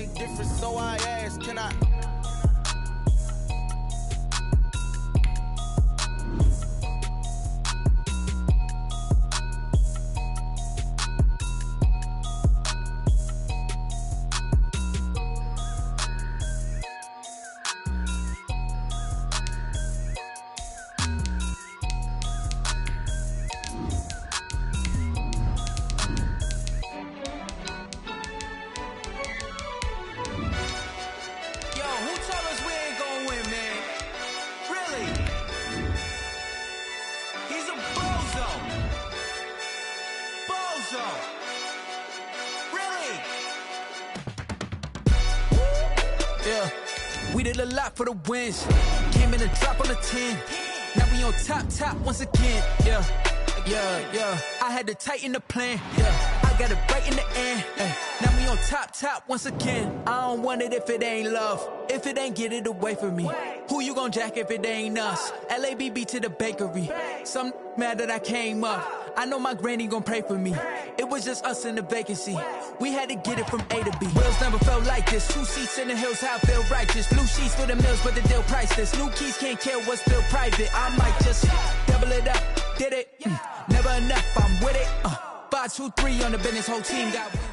think different, so I ask, can I? We did a lot for the wins. Came in a drop on the 10. Now we on top once again. Yeah. I had to tighten the plan. Yeah. I got it right in the end. Now we on top once again. I don't want it if it ain't love. If it ain't, get it away from me. Who you gon' jack if it ain't us? LABB to the bakery. Some mad that I came up. I know my granny gon' pray for me. It was just us in the vacancy. We had to get it from A to B. Wheels never felt like this. 2 seats in the hills, how I feel righteous. Blue sheets for the mills, but the deal priceless. New keys can't kill what's still private. I might just double it up. Did it? Never enough, I'm with it. 5, 2, 3 on the business. Whole team got wins.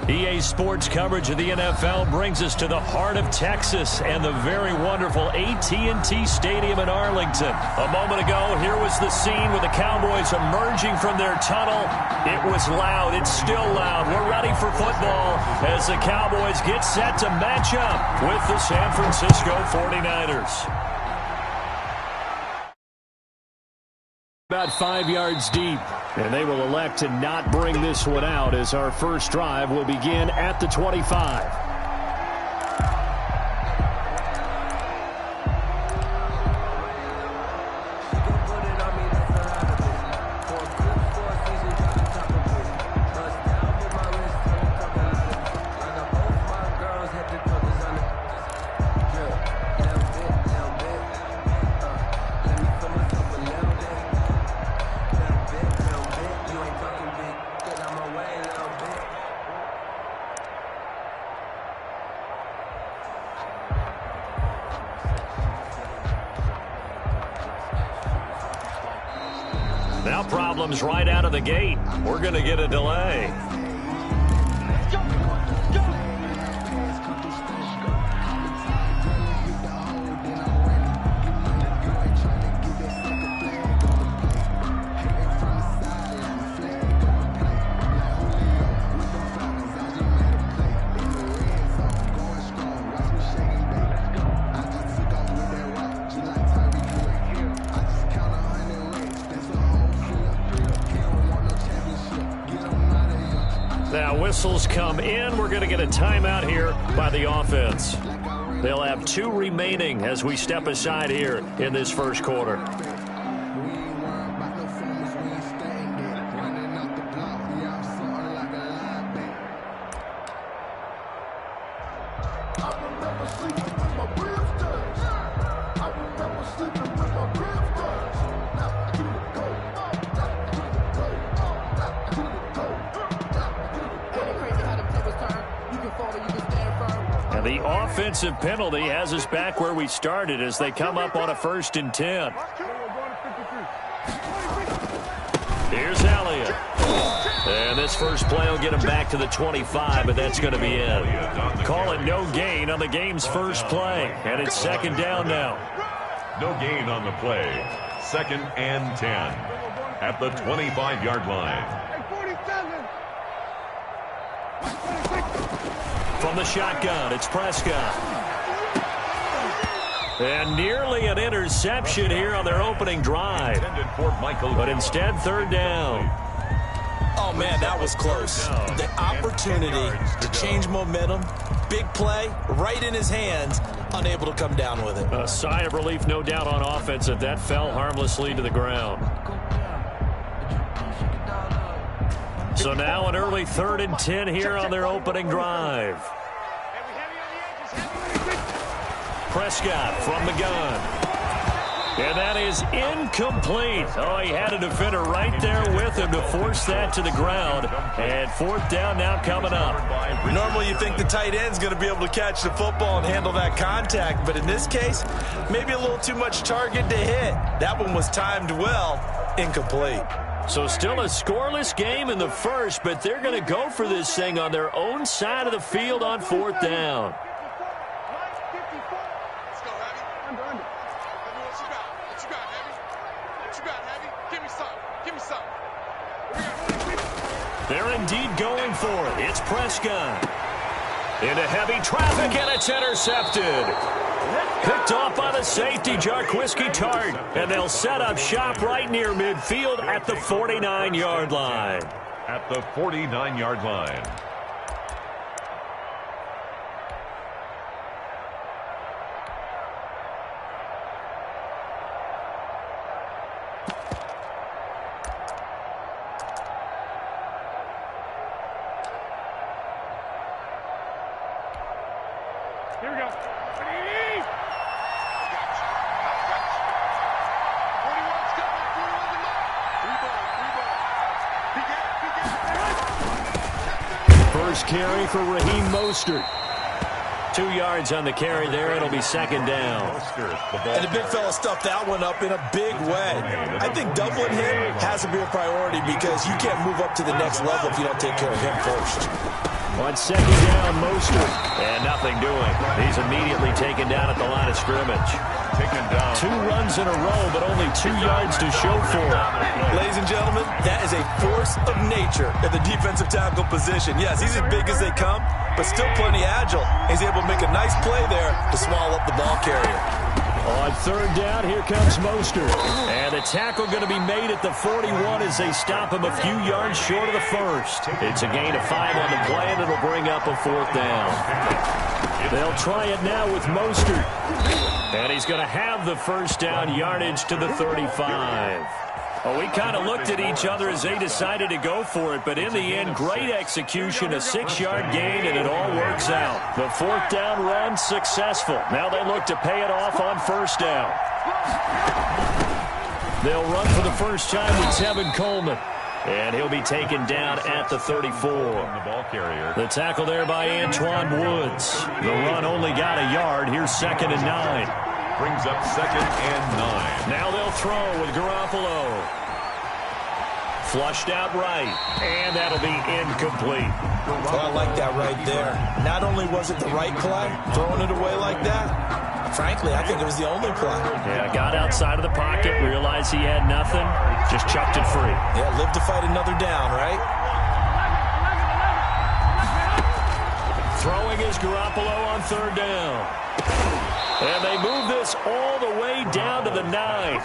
EA Sports coverage of the NFL brings us to the heart of Texas and the very wonderful AT&T Stadium in Arlington. A moment ago, here was the scene with the Cowboys emerging from their tunnel. It was loud. It's still loud. We're ready for football as the Cowboys get set to match up with the San Francisco 49ers. About 5 yards deep, and they will elect to not bring this one out as our first drive will begin at the 25. Now problems right out of the gate. We're going to get a delay. Now whistles come in. We're going to get a timeout here by the offense. They'll have 2 remaining as we step aside here in this first quarter. And the offensive penalty has us back where we started as they come up on a 1st and 10. Here's Elliott. And this first play will get him back to the 25, but that's going to be it. Call it no gain on the game's first play, and it's 2nd down now. No gain on the play. 2nd and 10 at the 25-yard line. From the shotgun, it's Prescott. And nearly an interception here on their opening drive. But instead, 3rd down. Oh, man, that was close. The opportunity to change momentum, big play, right in his hands, unable to come down with it. A sigh of relief, no doubt, on offense that that fell harmlessly to the ground. So now an early 3rd and 10 here on their opening drive. Prescott from the gun. And that is incomplete. Oh, he had a defender right there with him to force that to the ground. And fourth down now coming up. Normally you think the tight end's going to be able to catch the football and handle that contact. But in this case, maybe a little too much target to hit. That one was timed well. Incomplete. So still a scoreless game in the first, but they're going to go for this thing on their own side of the field on fourth down. They're indeed going for it. It's Prescott. Into heavy traffic, and it's intercepted. Picked off by the safety, Jarquiski Tart. And they'll set up shop right near midfield at the 49-yard line. At the 49-yard line. Here we go. Ready? First carry for Raheem Mostert. 2 yards on the carry there. It'll be second down. And the big fella stuffed that one up in a big way. I think doubling him has to be a priority because you can't move up to the next level if you don't take care of him first. On second down, Mostert. And nothing doing. He's immediately taken down at the line of scrimmage. Taken down. 2 runs in a row, but only 2 yards to show for it. Ladies and gentlemen, that is a force of nature at the defensive tackle position. Yes, he's as big as they come, but still plenty agile. He's able to make a nice play there to swallow up the ball carrier. On third down, here comes Mostert. And the tackle going to be made at the 41 as they stop him a few yards short of the first. It's a gain of 5 on the play, and it'll bring up a fourth down. They'll try it now with Mostert. And he's going to have the first down yardage to the 35. Well, we kind of looked at each other as they decided to go for it, but in the end, great execution, a 6-yard gain, and it all works out. The fourth down run successful. Now they look to pay it off on first down. They'll run for the first time with Tevin Coleman. And he'll be taken down at the 34. The ball carrier. The tackle there by Antoine Woods. The run only got a yard. Here's 2nd and 9. Brings up 2nd and 9. Now they'll throw with Garoppolo. Flushed out right. And that'll be incomplete. Well, I like that right there. Not only was it the right play, throwing it away like that, frankly, I think it was the only play. Yeah, got outside of the pocket, realized he had nothing, just chucked it free. Yeah, live to fight another down, right? Throwing is Garoppolo on third down. And they move this all the way down to the 9.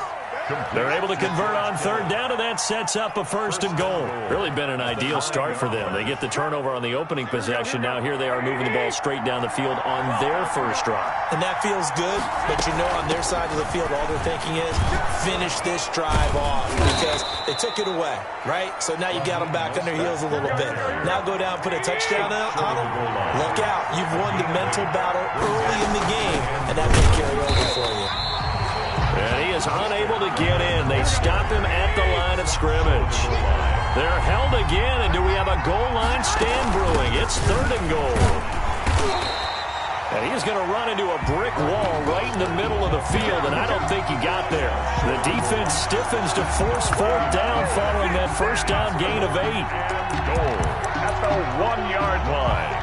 They're able to convert on third down, and that sets up a 1st and goal. Really been an ideal start for them. They get the turnover on the opening possession. Now here they are moving the ball straight down the field on their first drive. And that feels good, but you know on their side of the field, all they're thinking is finish this drive off because they took it away, right? So now you got them back on their heels a little bit. Now go down, put a touchdown on them. Look out. You've won the mental battle early in the game, and that may carry over for you. And he is unable to get in. They stop him at the line of scrimmage. They're held again, and do we have a goal line stand brewing? It's 3rd and goal. And he's going to run into a brick wall right in the middle of the field, and I don't think he got there. The defense stiffens to force fourth down following that first down gain of 8. Goal at the 1-yard line.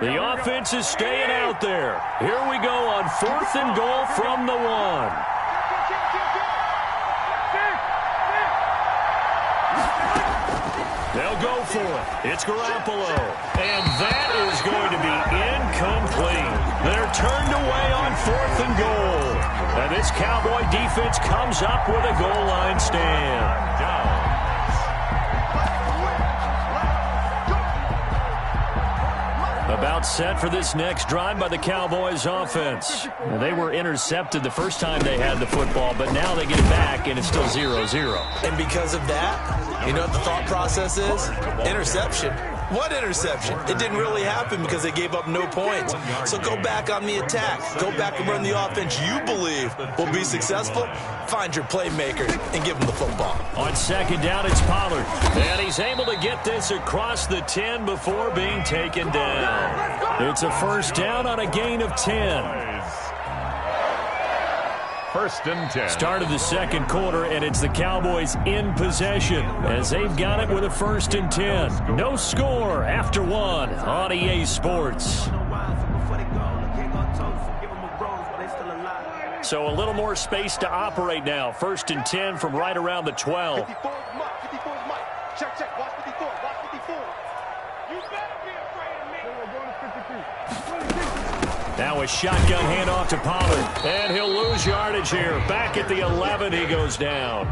The offense is staying out there. Here we go on 4th and goal from the 1. They'll go for it. It's Garoppolo. And that is going to be incomplete. They're turned away on 4th and goal. And this Cowboy defense comes up with a goal line stand. About set for this next drive by the Cowboys offense. Now, they were intercepted the first time they had the football, but now they get it back, and it's still 0-0. And because of that, you know what the thought process is? Interception. What interception? It didn't really happen because they gave up no points. So go back on the attack. Go back and run the offense you believe will be successful. Find your playmakers and give them the football. On second down, it's Pollard. And he's able to get this across the 10 before being taken down. It's a first down on a gain of 10. First and 10. Start of the second quarter, and it's the Cowboys in possession as they've got it with a first and 10. No score after one on EA Sports. So a little more space to operate now. First and 10 from right around the 12. 54 Mike. Check. Watch 54. Watch 54. You better be afraid of me. We're going to 53. Now a shotgun handoff to Pollard. And he'll lose yardage here. Back at the 11, he goes down.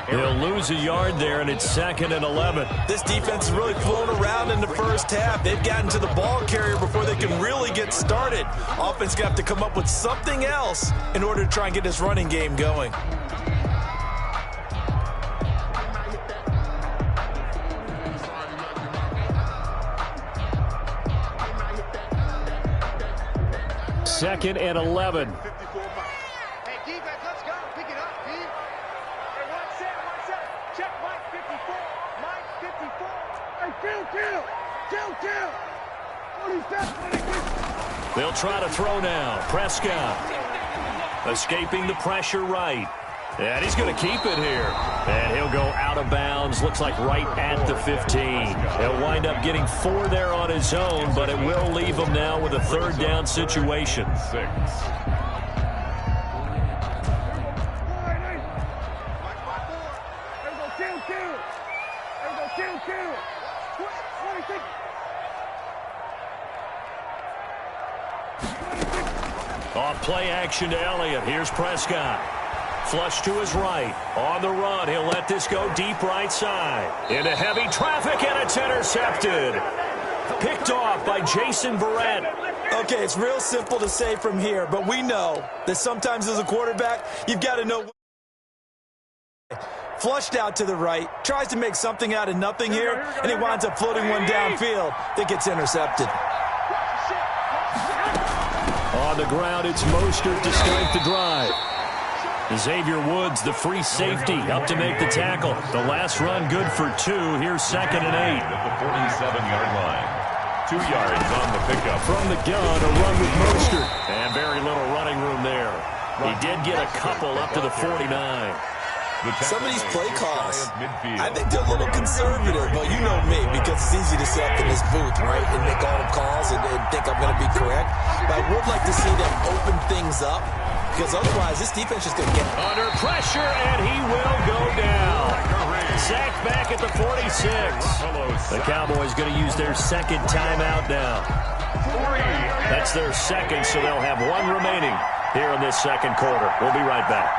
He'll lose a yard there, and it's second and 11. This defense is really flown around in the first half. They've gotten to the ball carrier before they can really get started. Offense going to have to come up with something else in order to try and get this running game going. Second and 11. Hey, defense, let's go. Pick it up, D. Hey, one set. Check Mike 54. Mike 54. Hey, kill. 27. They'll try to throw now. Prescott escaping the pressure right. And he's going to keep it here. And he'll go out of bounds. Looks like right at the 15. He'll wind up getting 4 there on his own, but it will leave him now with a third down situation. 6. Off play action to Elliott. Here's Prescott. Flush to his right. On the run, he'll let this go deep right side. Into heavy traffic, and it's intercepted. Picked off by Jason Verrett. Okay, it's real simple to say from here, but we know that sometimes as a quarterback, you've got to know. Flushed out to the right, tries to make something out of nothing here, and he winds up floating one downfield that gets intercepted. On the ground, it's Mostert to start the drive. Xavier Woods, the free safety, up to make the tackle. The last run good for 2. Here's second and 8. At the 47-yard line. 2 yards on the pickup. From the gun, a run with Mostert. And very little running room there. He did get a couple up to the 49. Some of these play calls, I think they're a little conservative, but you know me, because it's easy to sit up in this booth, right, and make all the calls and think I'm going to be correct. But I would like to see them open things up, because otherwise this defense is going to get under pressure, and he will go down. Sacked back at the 46. The Cowboys going to use their second timeout now. That's their second, so they'll have 1 remaining here in this second quarter. We'll be right back.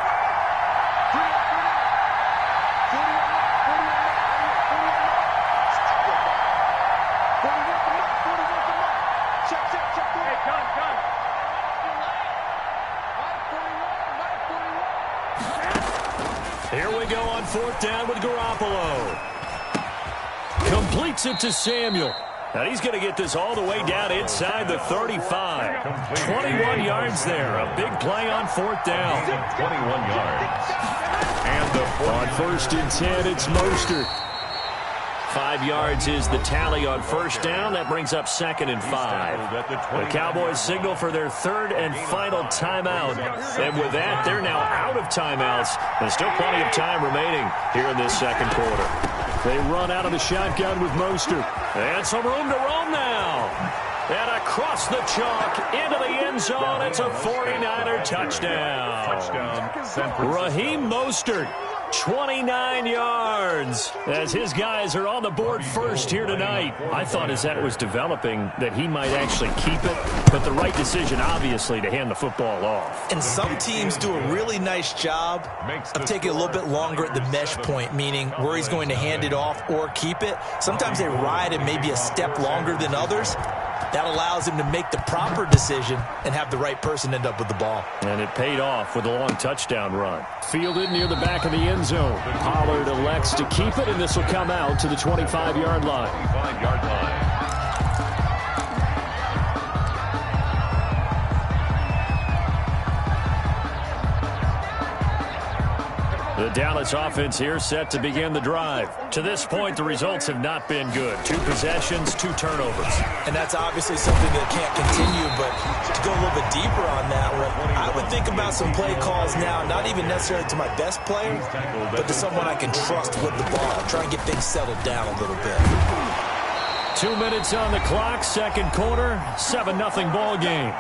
Here we go on 4th down with Garoppolo. Completes it to Samuel. Now he's going to get this all the way down inside the 35. 21 yards there. A big play on 4th down. 21 yards. And on 1st and 10, it's Mostert. 5 yards is the tally on 1st down. That brings up 2nd and 5. The Cowboys signal for their 3rd and final timeout. And with that, they're now out of timeouts. There's still plenty of time remaining here in this second quarter. They run out of the shotgun with Mostert. And some room to roam now. And across the chalk into the end zone. It's a 49er touchdown. Raheem Mostert. 29 yards as his guys are on the board first here tonight. I thought as that was developing that he might actually keep it, but the right decision, obviously, to hand the football off. And some teams do a really nice job of taking a little bit longer at the mesh point, meaning where he's going to hand it off or keep it. Sometimes they ride it maybe a step longer than others. That allows him to make the proper decision and have the right person end up with the ball. And it paid off with a long touchdown run. Fielded near the back of the end zone. Pollard elects to keep it, and this will come out to the 25-yard line. 25-yard line. The Dallas offense here set to begin the drive. To this point, the results have not been good. 2 possessions, 2 turnovers. And that's obviously something that can't continue, but to go a little bit deeper on that one, I would think about some play calls now, not even necessarily to my best player, but to someone I can trust with the ball. Try and get things settled down a little bit. 2 minutes on the clock, second quarter, 7-0 ball game.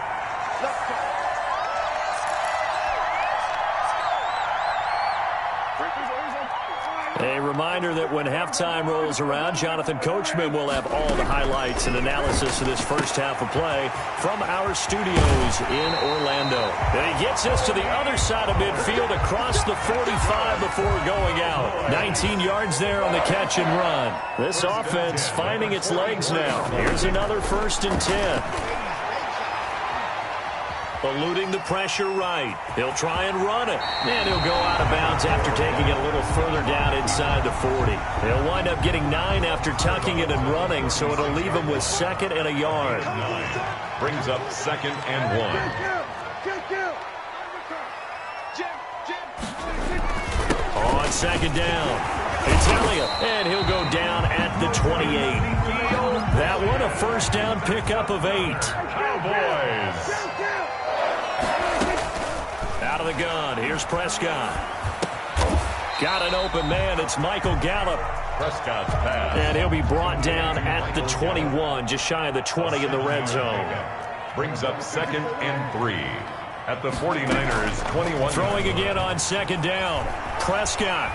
A reminder that when halftime rolls around, Jonathan Coachman will have all the highlights and analysis of this first half of play from our studios in Orlando. And he gets us to the other side of midfield across the 45 before going out. 19 yards there on the catch and run. This offense finding its legs now. Here's another 1st and 10. Eluding the pressure right. He'll try and run it. And he'll go out of bounds after taking it a little further down inside the 40. He'll wind up getting 9 after tucking it and running, so it'll leave him with 2nd and a yard. 9 brings up 2nd and 1. On 2nd down, it's Elliott, and he'll go down at the 28. That one, a first down pickup of 8. Cowboys. Out of the gun, here's Prescott. Got an open man, it's Michael Gallup. Prescott's pass. And he'll be brought down at the 21, just shy of the 20 in the red zone. Brings up 2nd and 3 at the 49ers 21. Throwing again on 2nd down. Prescott.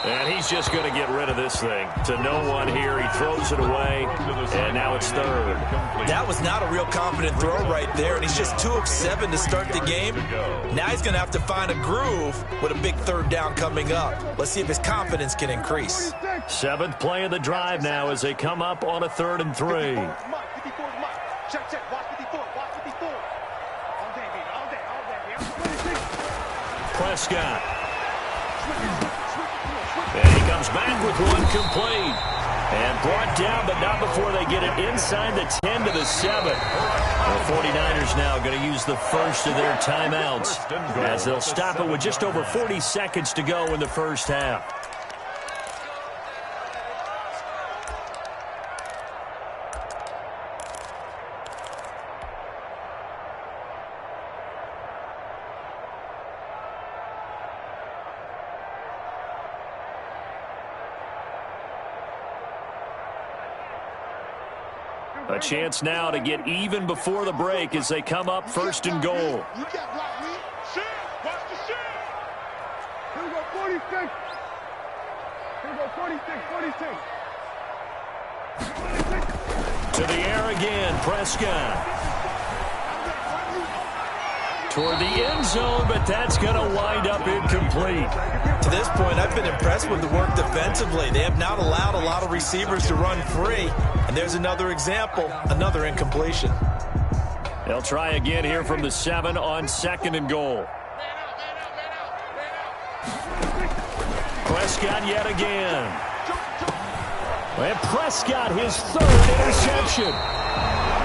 And he's just going to get rid of this thing. To no one here. He throws it away, and now it's 3rd. That was not a real confident throw right there, and he's just 2 of 7 to start the game. Now he's going to have to find a groove with a big 3rd down coming up. Let's see if his confidence can increase. 7th play of the drive now as they come up on a 3rd and 3. Prescott. And he comes back with one complete. And brought down, but not before they get it inside the 10 to the 7. The 49ers now going to use the first of their timeouts as they'll stop it with just over 40 seconds to go in the first half. A chance now to get even before the break as they come up 1st and goal. You got blocked, man. Shit. Watch the shit. Here we go, 46. Here we go, 46, 46. To the air again, Prescott. Toward the end zone, but that's going to wind up incomplete. To this point, I've been impressed with the work defensively. They have not allowed a lot of receivers to run free. And there's another example, another incompletion. They'll try again here from the 7 on 2nd and goal. Prescott yet again. And Prescott, his 3rd interception.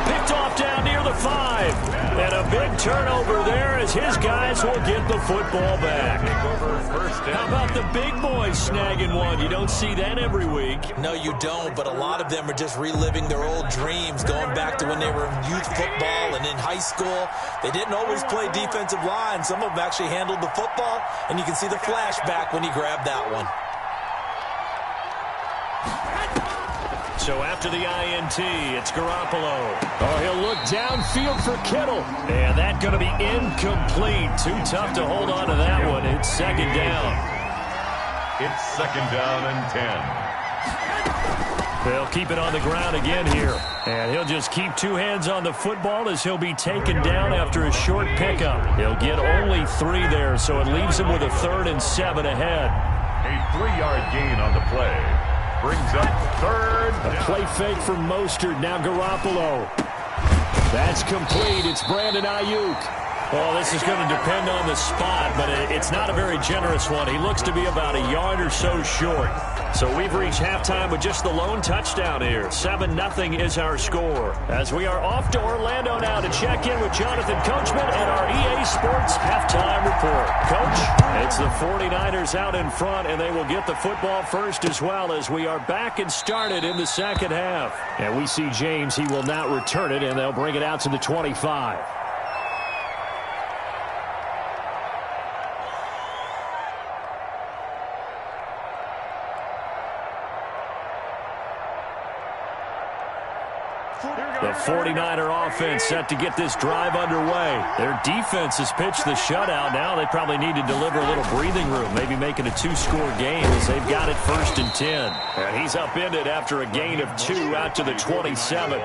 Picked off down near the 5. And a big turnover there as his guys will get the football back. How about the big boys snagging one? You don't see that every week. No, you don't, but a lot of them are just reliving their old dreams, going back to when they were in youth football and in high school. They didn't always play defensive line. Some of them actually handled the football, and you can see the flashback when he grabbed that one. So after the INT, it's Garoppolo. Oh, he'll look downfield for Kittle. And that's going to be incomplete. Too tough to hold on to that one. It's 2nd down. It's 2nd down and 10. They'll keep it on the ground again here. And he'll just keep 2 hands on the football as he'll be taken down after a short pickup. He'll get only 3 there, so it leaves him with a 3rd and 7 ahead. A 3-yard gain on the play. brings up third down. A play fake from Mostert. Now Garoppolo. That's complete. It's Brandon Ayuk. Well, this is going to depend on the spot, but it's not a very generous one. He looks to be about a yard or so short. So we've reached halftime with just the lone touchdown here. 7-0 is our score. As we are off to Orlando now to check in with Jonathan Coachman and our EA Sports halftime report. Coach, it's the 49ers out in front, and they will get the football first as well as we are back and started in the second half. And we see James. He will not return it, and they'll bring it out to the 25. The 49er offense set to get this drive underway. Their defense has pitched the shutout. Now they probably need to deliver a little breathing room, maybe making a 2-score game as they've got it 1st and 10. And he's upended after a gain of 2 out to the 27.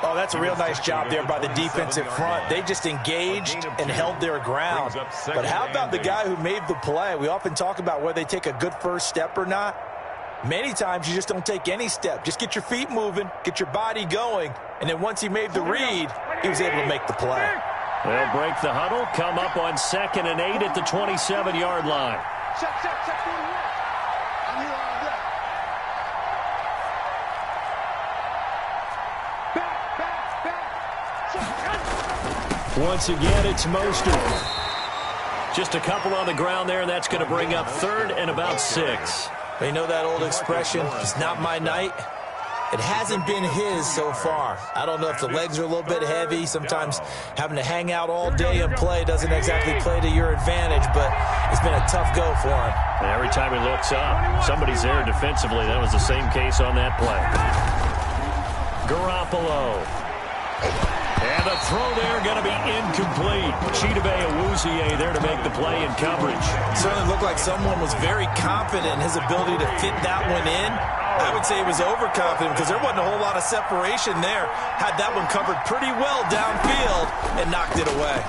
Oh, that's a real nice job there by the defensive front. They just engaged and held their ground. But how about the guy who made the play? We often talk about whether they take a good first step or not. Many times you just don't take any step. Just get your feet moving, get your body going, and then once he made the read, he was able to make the play. They'll break the huddle, come up on 2nd and 8 at the 27-yard line. Check 41. I'm here all day. Back. Once again, it's Mostert. Just a couple on the ground there, and that's going to bring up 3rd and about 6. You know that old expression, it's not my night? It hasn't been his so far. I don't know if the legs are a little bit heavy. Sometimes having to hang out all day and play doesn't exactly play to your advantage, but it's been a tough go for him. And every time he looks up, somebody's there defensively. That was the same case on that play. Garoppolo. And the throw there going to be incomplete. Chidobe Awuzie there to make the play in coverage. It certainly looked like someone was very confident in his ability to fit that one in. I would say he was overconfident because there wasn't a whole lot of separation there. Had that one covered pretty well downfield and knocked it away.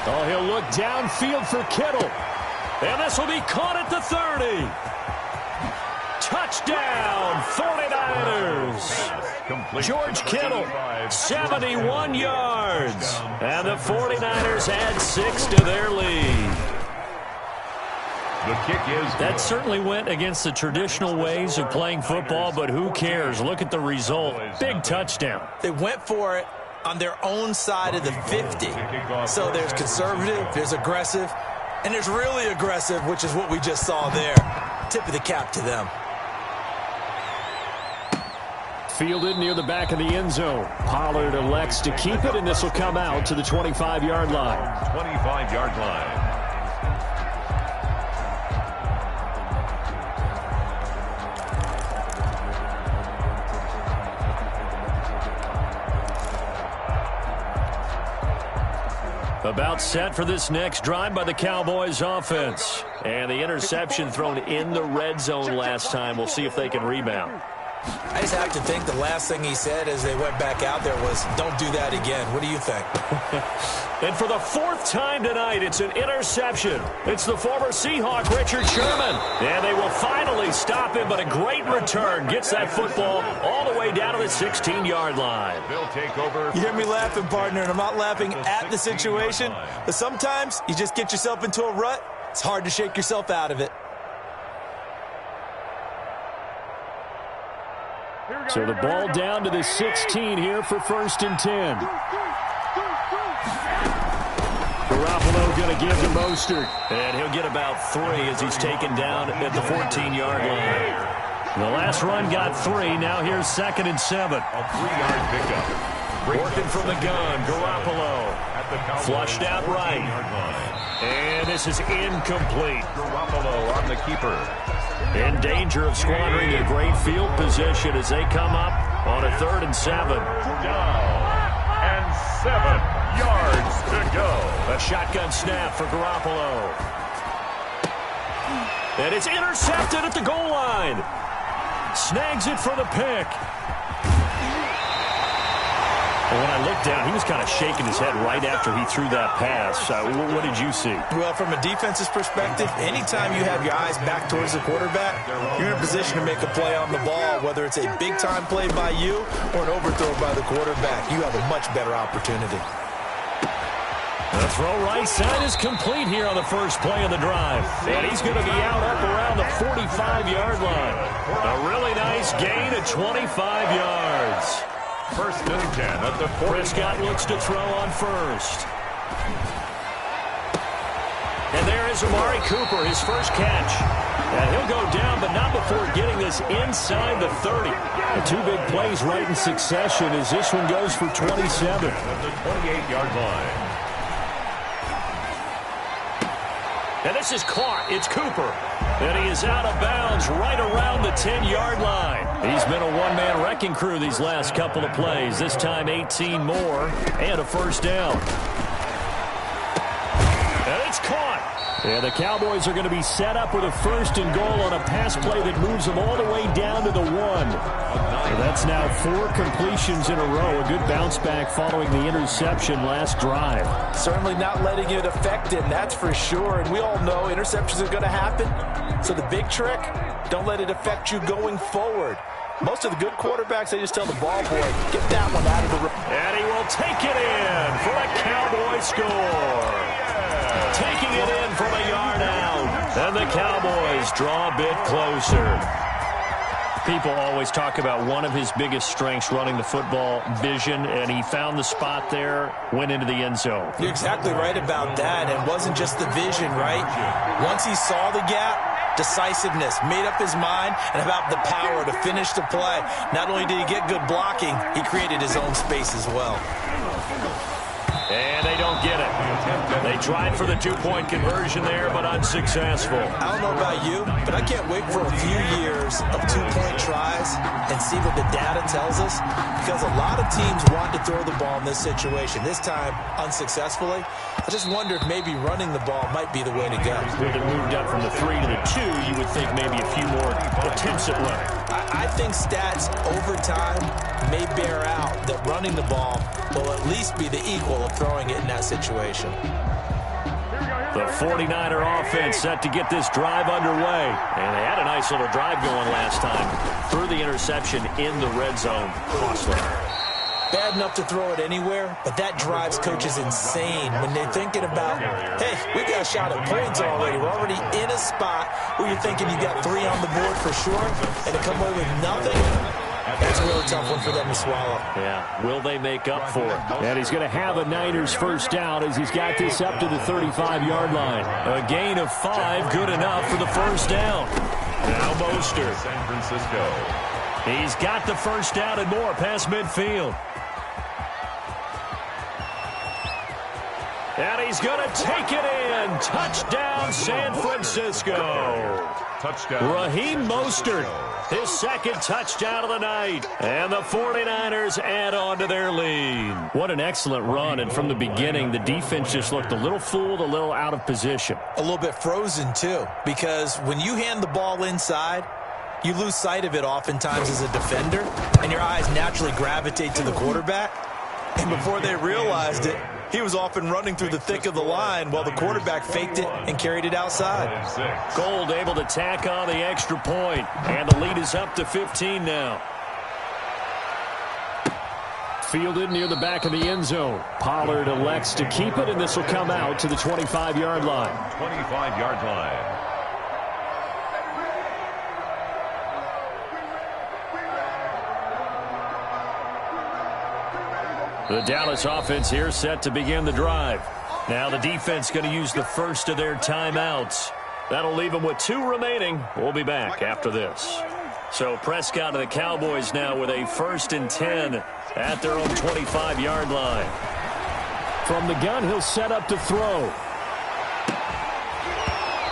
Oh, he'll look downfield for Kittle. And this will be caught at the 30. Touchdown, 49ers. George Kittle, 71 yards. And the 49ers add 6 to their lead. The kick is good. That certainly went against the traditional ways of playing football, but who cares? Look at the result. Big touchdown. They went for it on their own side of the 50. So there's conservative, there's aggressive, and there's really aggressive, which is what we just saw there. Tip of the cap to them. Fielded near the back of the end zone. Pollard elects to keep it, and this will come out to the 25-yard line. 25-yard line. About set for this next drive by the Cowboys offense. And the interception thrown in the red zone last time. We'll see if they can rebound. I just have to think the last thing he said as they went back out there was, don't do that again. What do you think? And for the 4th time tonight, it's an interception. It's the former Seahawk, Richard Sherman. And they will finally stop him, but a great return. Gets that football all the way down to the 16-yard line. They'll take over. You hear me laughing, partner, and I'm not laughing at the situation. But sometimes you just get yourself into a rut. It's hard to shake yourself out of it. So the ball down to the 16 here for 1st and 10. Garoppolo going to give to Mostert. And he'll get about 3 as he's taken down at the 14-yard line. The last run got 3. Now here's 2nd and 7. A 3-yard pickup. Working from the gun, Garoppolo. Flushed out right. And this is incomplete. Garoppolo on the keeper. In danger of squandering a great field position as they come up on a 3rd and 7. Down. And 7 yards to go. A shotgun snap for Garoppolo. And it's intercepted at the goal line. Snags it for the pick. Well, when I looked down, he was kind of shaking his head right after he threw that pass. What did you see? Well, from a defense's perspective, anytime you have your eyes back towards the quarterback, you're in a position to make a play on the ball, whether it's a big-time play by you or an overthrow by the quarterback. You have a much better opportunity. The throw right side is complete here on the first play of the drive. And he's going to be out up around the 45-yard line. A really nice gain of 25 yards. First and 10 at the 40. Prescott looks to throw on first. And there is Amari Cooper, his first catch. And he'll go down, but not before getting this inside the 30. The two big plays right in succession as this one goes for 27. At the 28-yard line. And this is caught. It's Cooper. And he is out of bounds right around the 10-yard line. He's been a one-man wrecking crew these last couple of plays. This time 18 more and a first down. And it's caught. And the Cowboys are going to be set up with a first and goal on a pass play that moves them all the way down to the 1. So that's now 4 completions in a row. A good bounce back following the interception last drive. Certainly not letting it affect him, that's for sure. And we all know interceptions are going to happen. So the big trick, don't let it affect you going forward. Most of the good quarterbacks, they just tell the ball boy, get that one out of the... And he will take it in for a Cowboy score. Taking it in from a yard out. And the Cowboys draw a bit closer. People always talk about one of his biggest strengths running the football, vision, and he found the spot there, went into the end zone. You're exactly right about that. And it wasn't just the vision, right? Once he saw the gap, decisiveness, made up his mind, and about the power to finish the play. Not only did he get good blocking, he created his own space as well. And they don't get it. They tried for the two-point conversion there, but unsuccessful. I don't know about you, but I can't wait for a few years of two-point tries and see what the data tells us, because a lot of teams want to throw the ball in this situation. This time, unsuccessfully. I just wonder if maybe running the ball might be the way to go. With it moved up from the 3 to the 2, you would think maybe a few more attempts at running. I think stats over time may bear out that running the ball will at least be the equal of throwing it in that situation. The 49er offense set to get this drive underway. And they had a nice little drive going last time. Threw the interception in the red zone. Costly. Bad enough to throw it anywhere, but that drives coaches insane when they're thinking about, hey, we got a shot at points already. We're already in a spot where you're thinking you got 3 on the board for sure, and to come away with nothing, that's a really tough one for them to swallow. Yeah, will they make up for it? And he's going to have a Niners first down as he's got this up to the 35-yard line. A gain of 5, good enough for the first down. Now Mostert. San Francisco. He's got the first down and more past midfield. And he's going to take it in. Touchdown, San Francisco. Touchdown. Raheem Mostert, his second touchdown of the night. And the 49ers add on to their lead. What an excellent run. And from the beginning, the defense just looked a little fooled, a little out of position. A little bit frozen, too, because when you hand the ball inside, you lose sight of it oftentimes as a defender, and your eyes naturally gravitate to the quarterback. And before they realized it, he was off and running through the thick of the line while the quarterback faked it and carried it outside. Gold able to tack on the extra point, and the lead is up to 15 now. Fielded near the back of the end zone. Pollard elects to keep it, and this will come out to the 25-yard line. 25-yard line. The Dallas offense here set to begin the drive. Now the defense going to use the first of their timeouts. That'll leave them with 2 remaining. We'll be back after this. So Prescott and the Cowboys now with a 1st and 10 at their own 25-yard line. From the gun, he'll set up to throw.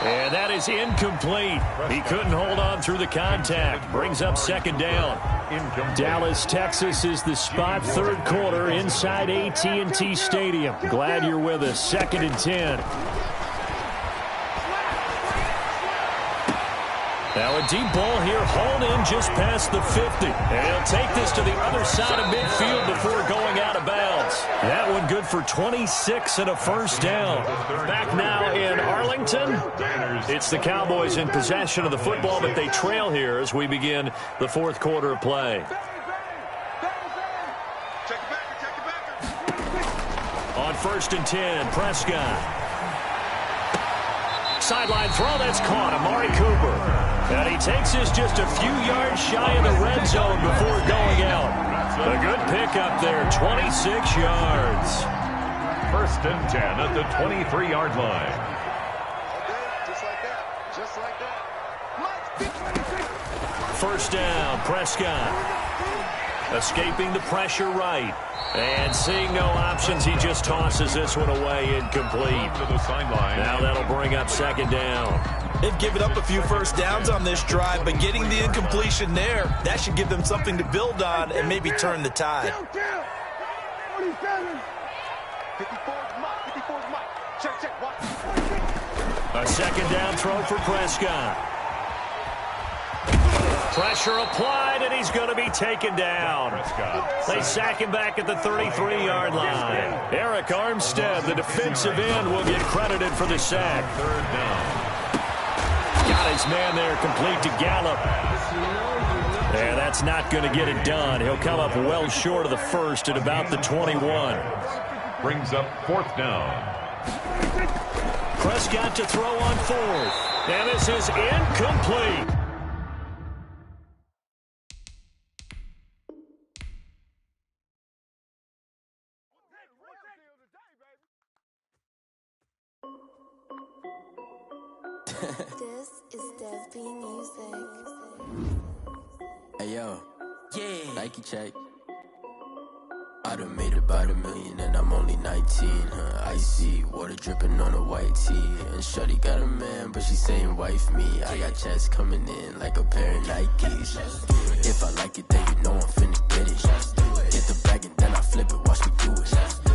And that is incomplete. He couldn't hold on through the contact. Brings up 2nd down. Dallas, Texas is the spot. 3rd quarter inside AT&T Stadium. Glad you're with us. 2nd and 10. Now a deep ball here, hauled in just past the 50. And he'll take this to the other side of midfield before going out of bounds. That one good for 26 and a first down. Back now in Arlington. It's the Cowboys in possession of the football, but they trail here as we begin the fourth quarter of play. On 1st and 10, Prescott. Sideline throw, that's caught. Amari Cooper. And he takes this just a few yards shy of the red zone before going out. A good pickup there, 26 yards. 1st and 10 at the 23-yard line. Just like that. Just like that. 1st down, Prescott. Escaping the pressure right. And seeing no options, he just tosses this one away, incomplete. To the sideline. Now that'll bring up 2nd down. They've given up a few first downs on this drive, but getting the incompletion there, that should give them something to build on and maybe turn the tide. 54's Mike. 54's Mike. Check, watch. A 2nd down throw for Prescott. Pressure applied, and he's going to be taken down. They sack him back at the 33-yard line. Eric Armstead, the defensive end, will get credited for the sack. 3rd down. Got his man there, complete to Gallup. And that's not going to get it done. He'll come up well short of the first at about the 21. Brings up 4th down. Prescott to throw on 4th. And this is incomplete. This is Dev B Music. Hey yo, Nike check. I done made about $1 million and I'm only 19. Icy water dripping on a white tee. And shorty got a man, but she saying wife me. I got checks coming in like a pair of Nikes. If I like it, then you know I'm finna get it. Get the bag and then I flip it, watch me do it.